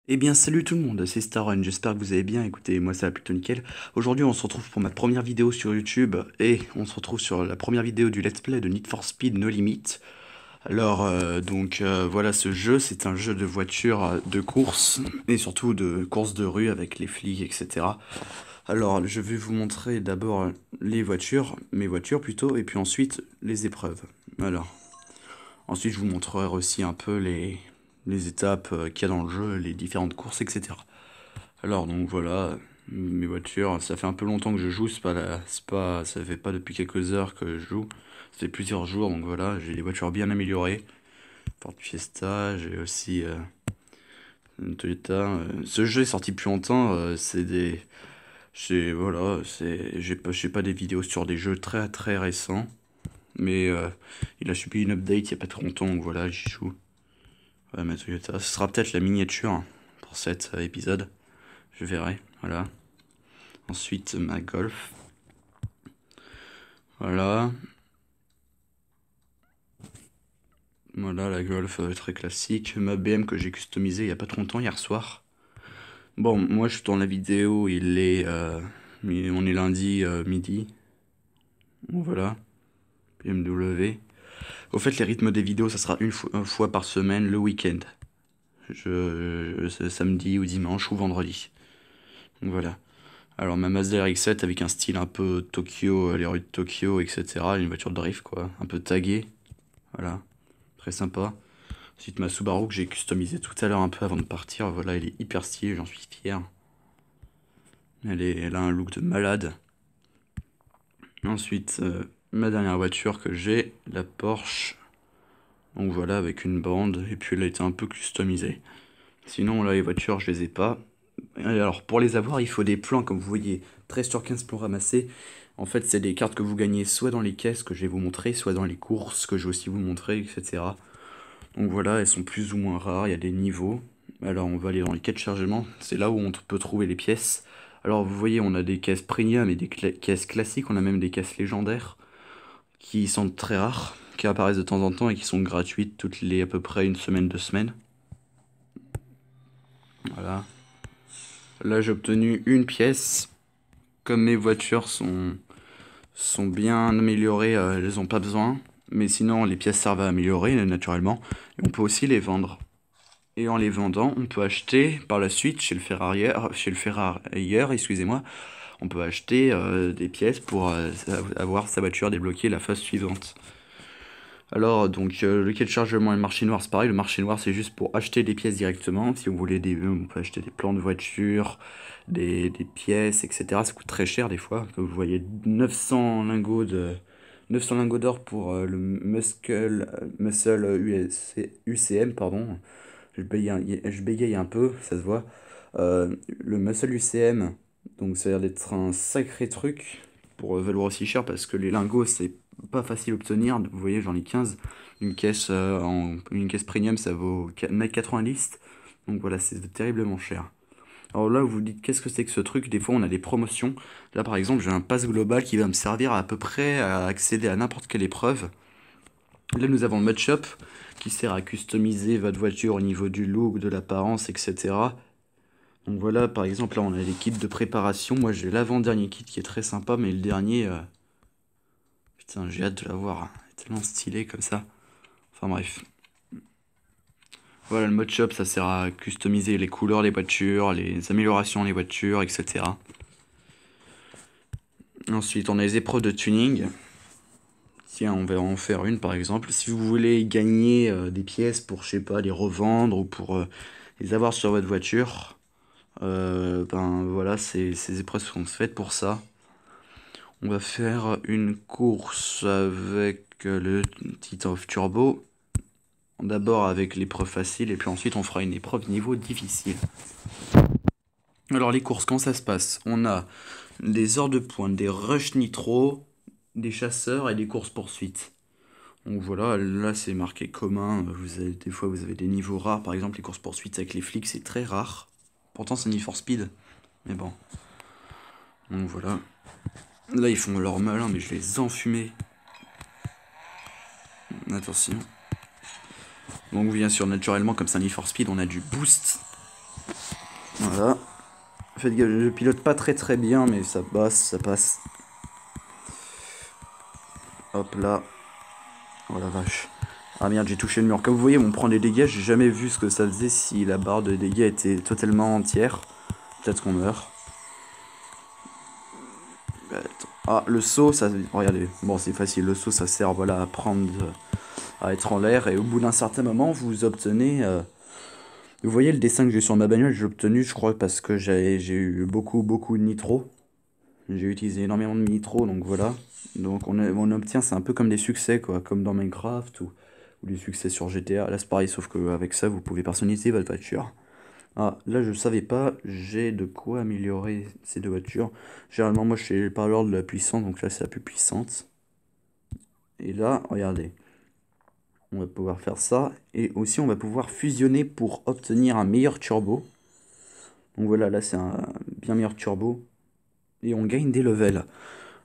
Eh bien salut tout le monde, c'est Starrun, j'espère que vous allez bien, écoutez, moi ça va plutôt nickel. Aujourd'hui on se retrouve pour ma première vidéo sur YouTube et on se retrouve sur la première vidéo du Let's Play de Need for Speed No Limit. Alors voilà, ce jeu c'est un jeu de voiture de course et surtout de course de rue avec les flics, etc. Alors je vais vous montrer d'abord les voitures, mes voitures plutôt, et puis ensuite les épreuves. Alors ensuite je vous montrerai aussi un peu les étapes qu'il y a dans le jeu, les différentes courses, etc. Alors donc voilà, mes voitures, ça fait un peu longtemps que je joue, ça fait pas depuis quelques heures que je joue, ça fait plusieurs jours, donc voilà, j'ai des voitures bien améliorées. Ford Fiesta, j'ai aussi une Toyota. Ce jeu est sorti depuis longtemps, j'ai pas des vidéos sur des jeux très très récents, mais il a subi une update il y a pas très longtemps, donc voilà, j'y joue. Ouais, ma Toyota, ce sera peut-être la miniature pour cet épisode, je verrai, voilà. Ensuite, ma Golf. Voilà. Voilà la Golf très classique. Ma BM que j'ai customisée il y a pas trop longtemps, hier soir. Bon, moi je tourne la vidéo, on est lundi midi. Bon, voilà. BMW. Au fait, les rythmes des vidéos, ça sera une fois par semaine, le week-end. C'est samedi ou dimanche ou vendredi. Donc voilà. Alors ma Mazda RX-7 avec un style un peu Tokyo, les rues de Tokyo, etc. Une voiture de drift quoi, un peu taguée. Voilà. Très sympa. Ensuite, ma Subaru que j'ai customisée tout à l'heure un peu avant de partir. Voilà, elle est hyper stylée, j'en suis fier. Elle a un look de malade. Ensuite, ma dernière voiture que j'ai, la Porsche. Donc voilà, avec une bande. Et puis elle a été un peu customisée. Sinon, là, les voitures, je les ai pas. Et alors, pour les avoir, il faut des plans, comme vous voyez. 13 sur 15 plans ramassés. En fait, c'est des cartes que vous gagnez soit dans les caisses que je vais vous montrer, soit dans les courses que je vais aussi vous montrer, etc. Donc voilà, elles sont plus ou moins rares, il y a des niveaux. Alors on va aller dans les quais de chargement, c'est là où on peut trouver les pièces. Alors vous voyez, on a des caisses premium et des caisses classiques, on a même des caisses légendaires qui sont très rares, qui apparaissent de temps en temps et qui sont gratuites toutes les à peu près une semaine, 2 semaines. Voilà. Là j'ai obtenu une pièce. Comme mes voitures sont bien améliorées, elles n'ont pas besoin. Mais sinon les pièces servent à améliorer naturellement. Et on peut aussi les vendre. Et en les vendant, on peut acheter par la suite chez le ferrailleur, excusez-moi, on peut acheter des pièces pour avoir sa voiture débloquée la phase suivante. Alors donc le quai de chargement et le marché noir c'est pareil, le marché noir c'est juste pour acheter des pièces directement. Si vous voulez on peut acheter des plans de voiture, des pièces, etc. Ça coûte très cher des fois. Comme vous voyez 900 lingots d'or pour le Muscle UCM, pardon. Je bégaye un peu, ça se voit. Le Muscle UCM, donc ça a l'air d'être un sacré truc pour valoir aussi cher parce que les lingots c'est pas facile à obtenir. Vous voyez, j'en ai 15. Une caisse premium ça vaut 1,90 m. Donc voilà, c'est terriblement cher. Alors là, vous vous dites qu'est-ce que c'est que ce truc? Des fois, on a des promotions. Là, par exemple, j'ai un pass global qui va me servir à peu près à accéder à n'importe quelle épreuve. Là, nous avons le Mod Shop qui sert à customiser votre voiture au niveau du look, de l'apparence, etc. Donc voilà, par exemple, là, on a les kits de préparation. Moi, j'ai l'avant-dernier kit qui est très sympa, mais le dernier, putain, j'ai hâte de l'avoir, hein. Il est tellement stylé comme ça. Enfin bref. Voilà, le Mod Shop, ça sert à customiser les couleurs des voitures, les améliorations des voitures, etc. Ensuite, on a les épreuves de tuning. Tiens, on va en faire une par exemple. Si vous voulez gagner des pièces pour, je sais pas, les revendre ou pour les avoir sur votre voiture, ben voilà, ces épreuves sont faites pour ça. On va faire une course avec le Titan of Turbo. D'abord avec l'épreuve facile et puis ensuite on fera une épreuve niveau difficile. Alors les courses, quand ça se passe? On a des heures de pointe, des rush nitro, des chasseurs et des courses poursuites. Donc voilà, là c'est marqué commun. Des fois vous avez des niveaux rares, par exemple les courses poursuites avec les flics c'est très rare. Pourtant c'est Need for Speed, mais bon. Donc voilà. Là ils font leur malin, mais je vais les enfumer. Attention. Donc bien sûr, naturellement comme c'est un Need for Speed, on a du boost. Voilà. Faites gaffe, je pilote pas très bien, mais ça passe, ça passe. Hop là. Oh la vache. Ah merde, j'ai touché le mur. Comme vous voyez, on prend des dégâts. J'ai jamais vu ce que ça faisait si la barre de dégâts était totalement entière. Peut-être qu'on meurt. Ah, le saut, ça... Regardez. Bon, c'est facile. Le saut, ça sert voilà, à prendre... à être en l'air. Et au bout d'un certain moment, vous obtenez... Vous voyez le dessin que j'ai sur ma bagnole, j'ai obtenu, je crois, parce que j'ai eu beaucoup de nitro. J'ai utilisé énormément de nitro, donc voilà. Donc on obtient, c'est un peu comme des succès, quoi, comme dans Minecraft ou des succès sur GTA. Là c'est pareil, sauf qu'avec ça, vous pouvez personnaliser votre voiture. Ah, là je savais pas, j'ai de quoi améliorer ces deux voitures. Généralement, moi je suis par l'ordre de la puissance, donc là c'est la plus puissante. Et là, regardez, on va pouvoir faire ça. Et aussi, on va pouvoir fusionner pour obtenir un meilleur turbo. Donc voilà, là c'est un bien meilleur turbo. Et on gagne des levels.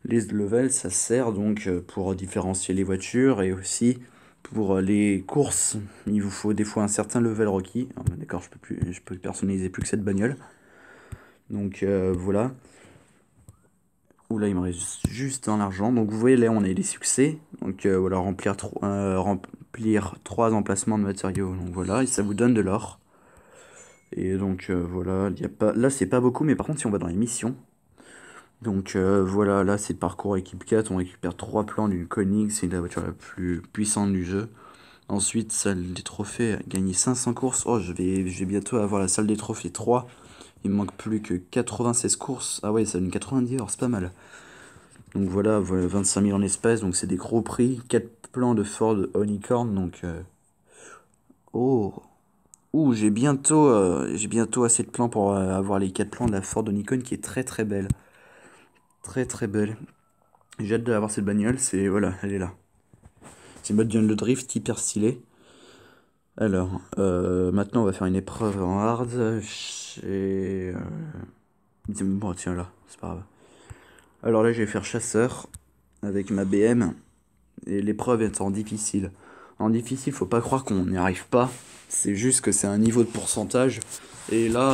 Les levels, ça sert donc pour différencier les voitures et aussi pour les courses. Il vous faut des fois un certain level requis. Ah, d'accord, je peux personnaliser plus que cette bagnole. Donc voilà. Oula, il me reste juste un argent. Donc vous voyez là, on a des succès. Donc voilà, remplir 3 emplacements de matériaux. Donc voilà, et ça vous donne de l'or. Et donc voilà, y a pas... là c'est pas beaucoup, mais par contre si on va dans les missions, donc voilà, là c'est parcours équipe 4, on récupère 3 plans d'une Koenig, c'est la voiture la plus puissante du jeu. Ensuite, salle des trophées, gagner 500 courses. Oh, je vais bientôt avoir la salle des trophées 3. Il me manque plus que 96 courses. Ah ouais, ça donne 90 heures, c'est pas mal. Donc voilà, 25 000 en espèces, donc c'est des gros prix. 4 plans de Ford Unicorn, donc... Oh, ouh, j'ai bientôt assez de plans pour avoir les 4 plans de la Ford Unicorn qui est très belle. Très belle. J'ai hâte d'avoir cette bagnole, c'est... Voilà, elle est là. C'est une bagnole de drift hyper stylée. Alors, maintenant on va faire une épreuve en hard. Bon, tiens là, c'est pas grave. Alors là, je vais faire chasseur avec ma BM. Et l'épreuve est en difficile. En difficile, faut pas croire qu'on n'y arrive pas. C'est juste que c'est un niveau de pourcentage. Et là,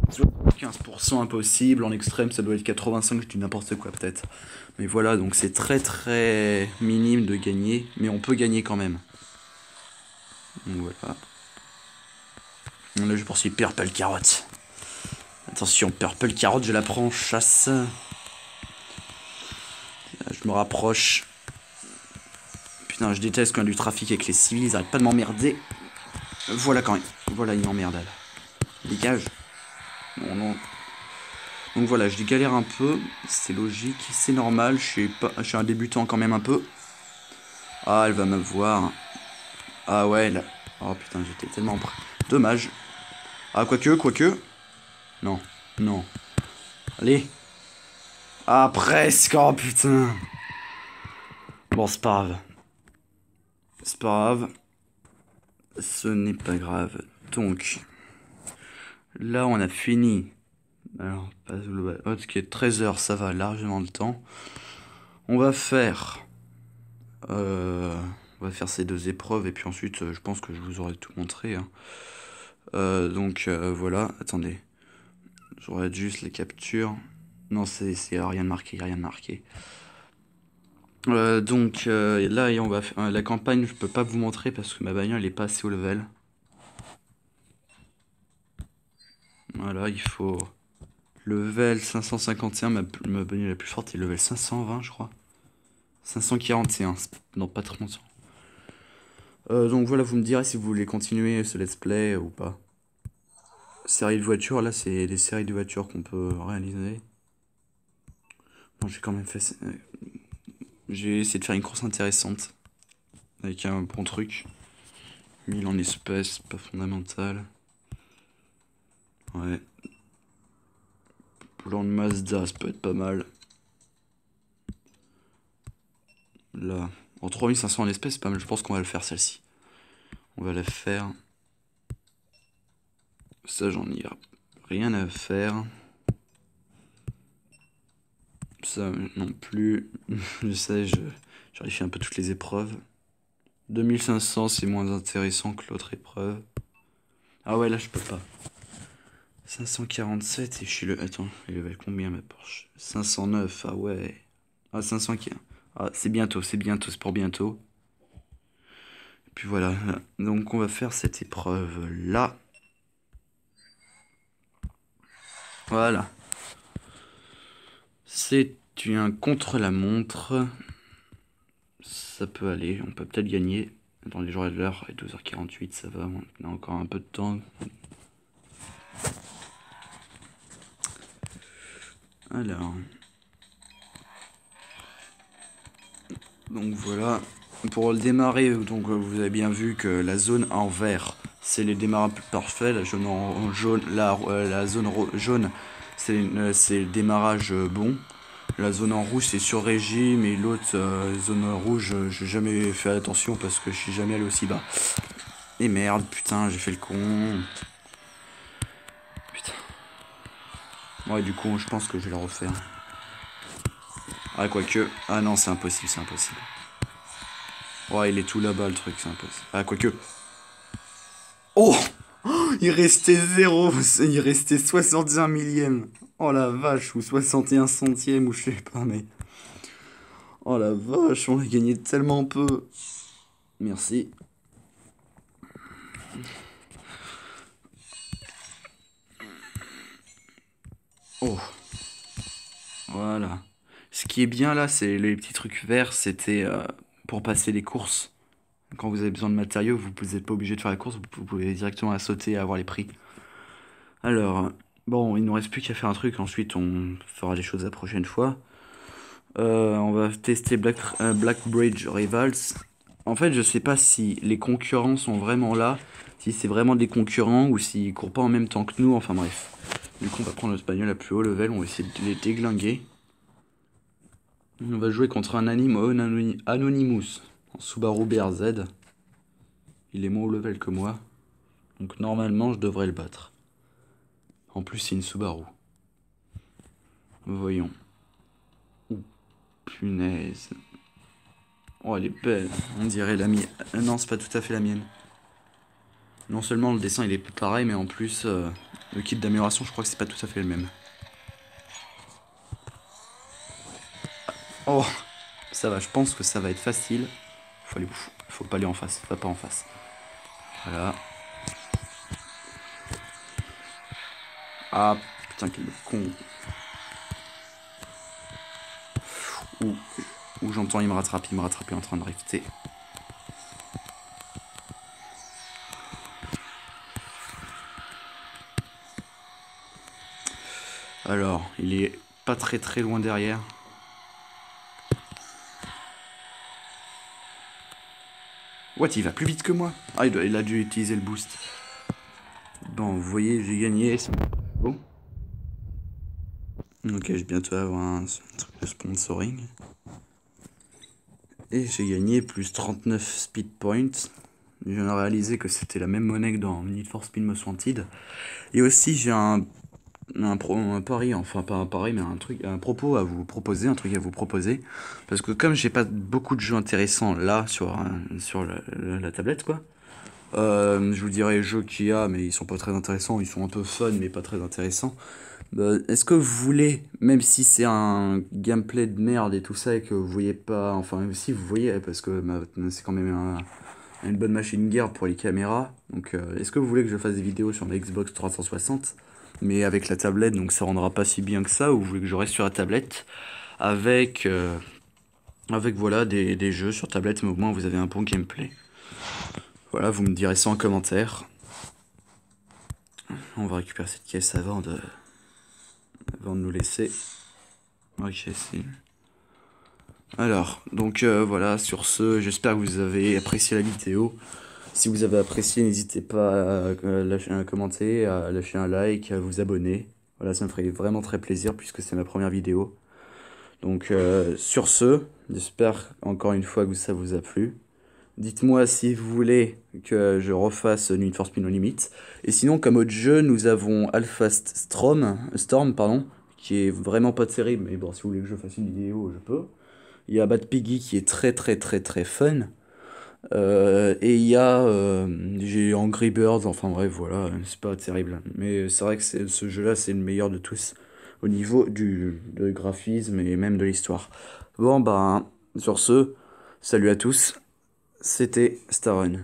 75% impossible. En extrême, ça doit être 85, je dis n'importe quoi peut-être. Mais voilà, donc c'est très minime de gagner. Mais on peut gagner quand même. Donc voilà. Là, je poursuis Purple Carotte. Attention, Purple Carotte, je la prends en chasse. Là, je me rapproche. Putain, je déteste quand il y a du trafic avec les civils, ils arrêtent pas de m'emmerder. Voilà quand même. Voilà, il m'emmerde, elle. Dégage. Non. Donc voilà, je galère un peu. C'est logique, c'est normal. Je suis un débutant quand même un peu. Ah, elle va me voir. Ah ouais, là. Oh putain, j'étais tellement prêt. Dommage. Ah, quoique. Non. Allez. Ah, presque. Oh putain. Bon, c'est pas grave. Ce n'est pas grave. Donc, là, on a fini. Alors, pas global. Ok, 13 heures, ça va largement le temps. On va faire... on va faire ces 2 épreuves et puis ensuite, je pense que je vous aurai tout montré. Hein. Donc, voilà. Attendez. J'aurai juste les captures. Non, c'est rien de marqué, donc là, on va faire la campagne. Je peux pas vous montrer parce que ma bagnole est pas assez au level. Voilà, il faut level 551. Ma bagnole la plus forte est level 520, je crois. 541. Non, pas très longtemps. Donc voilà, vous me direz si vous voulez continuer ce let's play ou pas. Série de voitures, là, c'est des séries de voitures qu'on peut réaliser. Bon, j'ai quand même fait. J'ai essayé de faire une course intéressante. Avec un bon truc. 1000 en espèces, pas fondamental. Ouais. Plan de Mazda, ça peut être pas mal. Là. En 3500 en espèces, c'est pas mal. Je pense qu'on va le faire celle-ci. On va la faire. Ça, j'en ai rien à faire. Ça non plus. Je sais, j'ai fait un peu toutes les épreuves. 2500, c'est moins intéressant que l'autre épreuve. Ah ouais, là, je peux pas. 547 et je suis le... Attends, il level combien ma Porsche? 509, ah ouais. Ah, 515. Ah, c'est bientôt, c'est pour bientôt. Et puis voilà, donc on va faire cette épreuve là. Voilà. C'est un contre-la-montre. Ça peut aller, on peut peut-être gagner. Dans les jours et l'heure, et 12h48, ça va, on a encore un peu de temps. Alors. Donc voilà. Pour le démarrer, donc vous avez bien vu que la zone en vert, c'est les démarrages parfaits. La zone en jaune, la zone jaune, c'est le démarrage bon. La zone en rouge, c'est sur régime. Et l'autre zone rouge, j'ai jamais fait attention parce que je suis jamais allé aussi bas. Et merde, putain, j'ai fait le con. Putain. Ouais, du coup, je pense que je vais le refaire. Ah, quoique. Ah non, c'est impossible, c'est impossible. Ouais, il est tout là-bas, le truc, c'est impossible. Ah, quoique. Oh! Il restait 0, il restait 61 millième. Oh la vache, ou 61 centième, ou je sais pas, mais... Oh la vache, on a gagné tellement peu. Merci. Oh, voilà. Ce qui est bien là, c'est les petits trucs verts, c'était pour passer les courses. Quand vous avez besoin de matériaux, vous n'êtes pas obligé de faire la course, vous pouvez directement la sauter et avoir les prix. Alors, bon, il ne nous reste plus qu'à faire un truc, ensuite on fera les choses la prochaine fois. On va tester Black Bridge Rivals. En fait, je sais pas si les concurrents sont vraiment là, si c'est vraiment des concurrents ou s'ils courent pas en même temps que nous, enfin bref. Du coup, on va prendre notre bagnole à plus haut level, on va essayer de les déglinguer. On va jouer contre un Anonymous en Subaru BRZ. Il est moins haut level que moi, donc normalement je devrais le battre. En plus, c'est une Subaru. Voyons. Ouh, punaise. Oh, elle est belle. On dirait la mienne. Non, c'est pas tout à fait la mienne. Non seulement le dessin il est pareil, mais en plus, le kit d'amélioration, je crois que c'est pas tout à fait le même. Oh, ça va, je pense que ça va être facile. Faut pas aller en face, va pas en face. Voilà. Ah, putain, quel con. Ouh, j'entends, il me rattrape, il est en train de drifter. Alors, il est pas très loin derrière. What, il va plus vite que moi. Ah, il a dû utiliser le boost. Bon, vous voyez, j'ai gagné. Bon. Ok, je vais bientôt avoir un truc de sponsoring. Et j'ai gagné plus 39 speed points. Je viens de réaliser que c'était la même monnaie que dans Need for Speed Most Wanted. Et aussi, j'ai un pari, enfin pas un pari, mais un propos à vous proposer, un truc à vous proposer. Parce que comme j'ai pas beaucoup de jeux intéressants là sur la tablette, quoi. Je vous dirais les jeux qu'il y a, mais ils sont pas très intéressants. Ils sont un peu fun, mais pas très intéressants. Est-ce que vous voulez, même si c'est un gameplay de merde et tout ça, et que vous voyez pas, enfin si vous voyez, parce que c'est quand même une bonne machine guerre pour les caméras, donc est-ce que vous voulez que je fasse des vidéos sur ma Xbox 360, mais avec la tablette, donc ça rendra pas si bien que ça, ou vous voulez que je reste sur la tablette, avec voilà, des jeux sur tablette, mais au moins vous avez un bon gameplay. Voilà, vous me direz ça en commentaire. On va récupérer cette caisse avant de nous laisser. Ok, c'est... Alors, donc voilà, sur ce, j'espère que vous avez apprécié la vidéo. Si vous avez apprécié, n'hésitez pas à lâcher un commentaire, à lâcher un like, à vous abonner. Voilà, ça me ferait vraiment très plaisir puisque c'est ma première vidéo. Donc sur ce, j'espère encore une fois que ça vous a plu. Dites-moi si vous voulez que je refasse Need for Speed No Limit. Et sinon, comme autre jeu, nous avons Alpha Storm, pardon, qui est vraiment pas terrible, mais bon, si vous voulez que je fasse une vidéo, je peux. Il y a Bad Piggy qui est très fun. Et il y a j'ai Angry Birds, enfin bref, voilà, c'est pas terrible. Mais c'est vrai que ce jeu-là, c'est le meilleur de tous, au niveau du graphisme et même de l'histoire. Bon, ben, sur ce, salut à tous, c'était Starrun.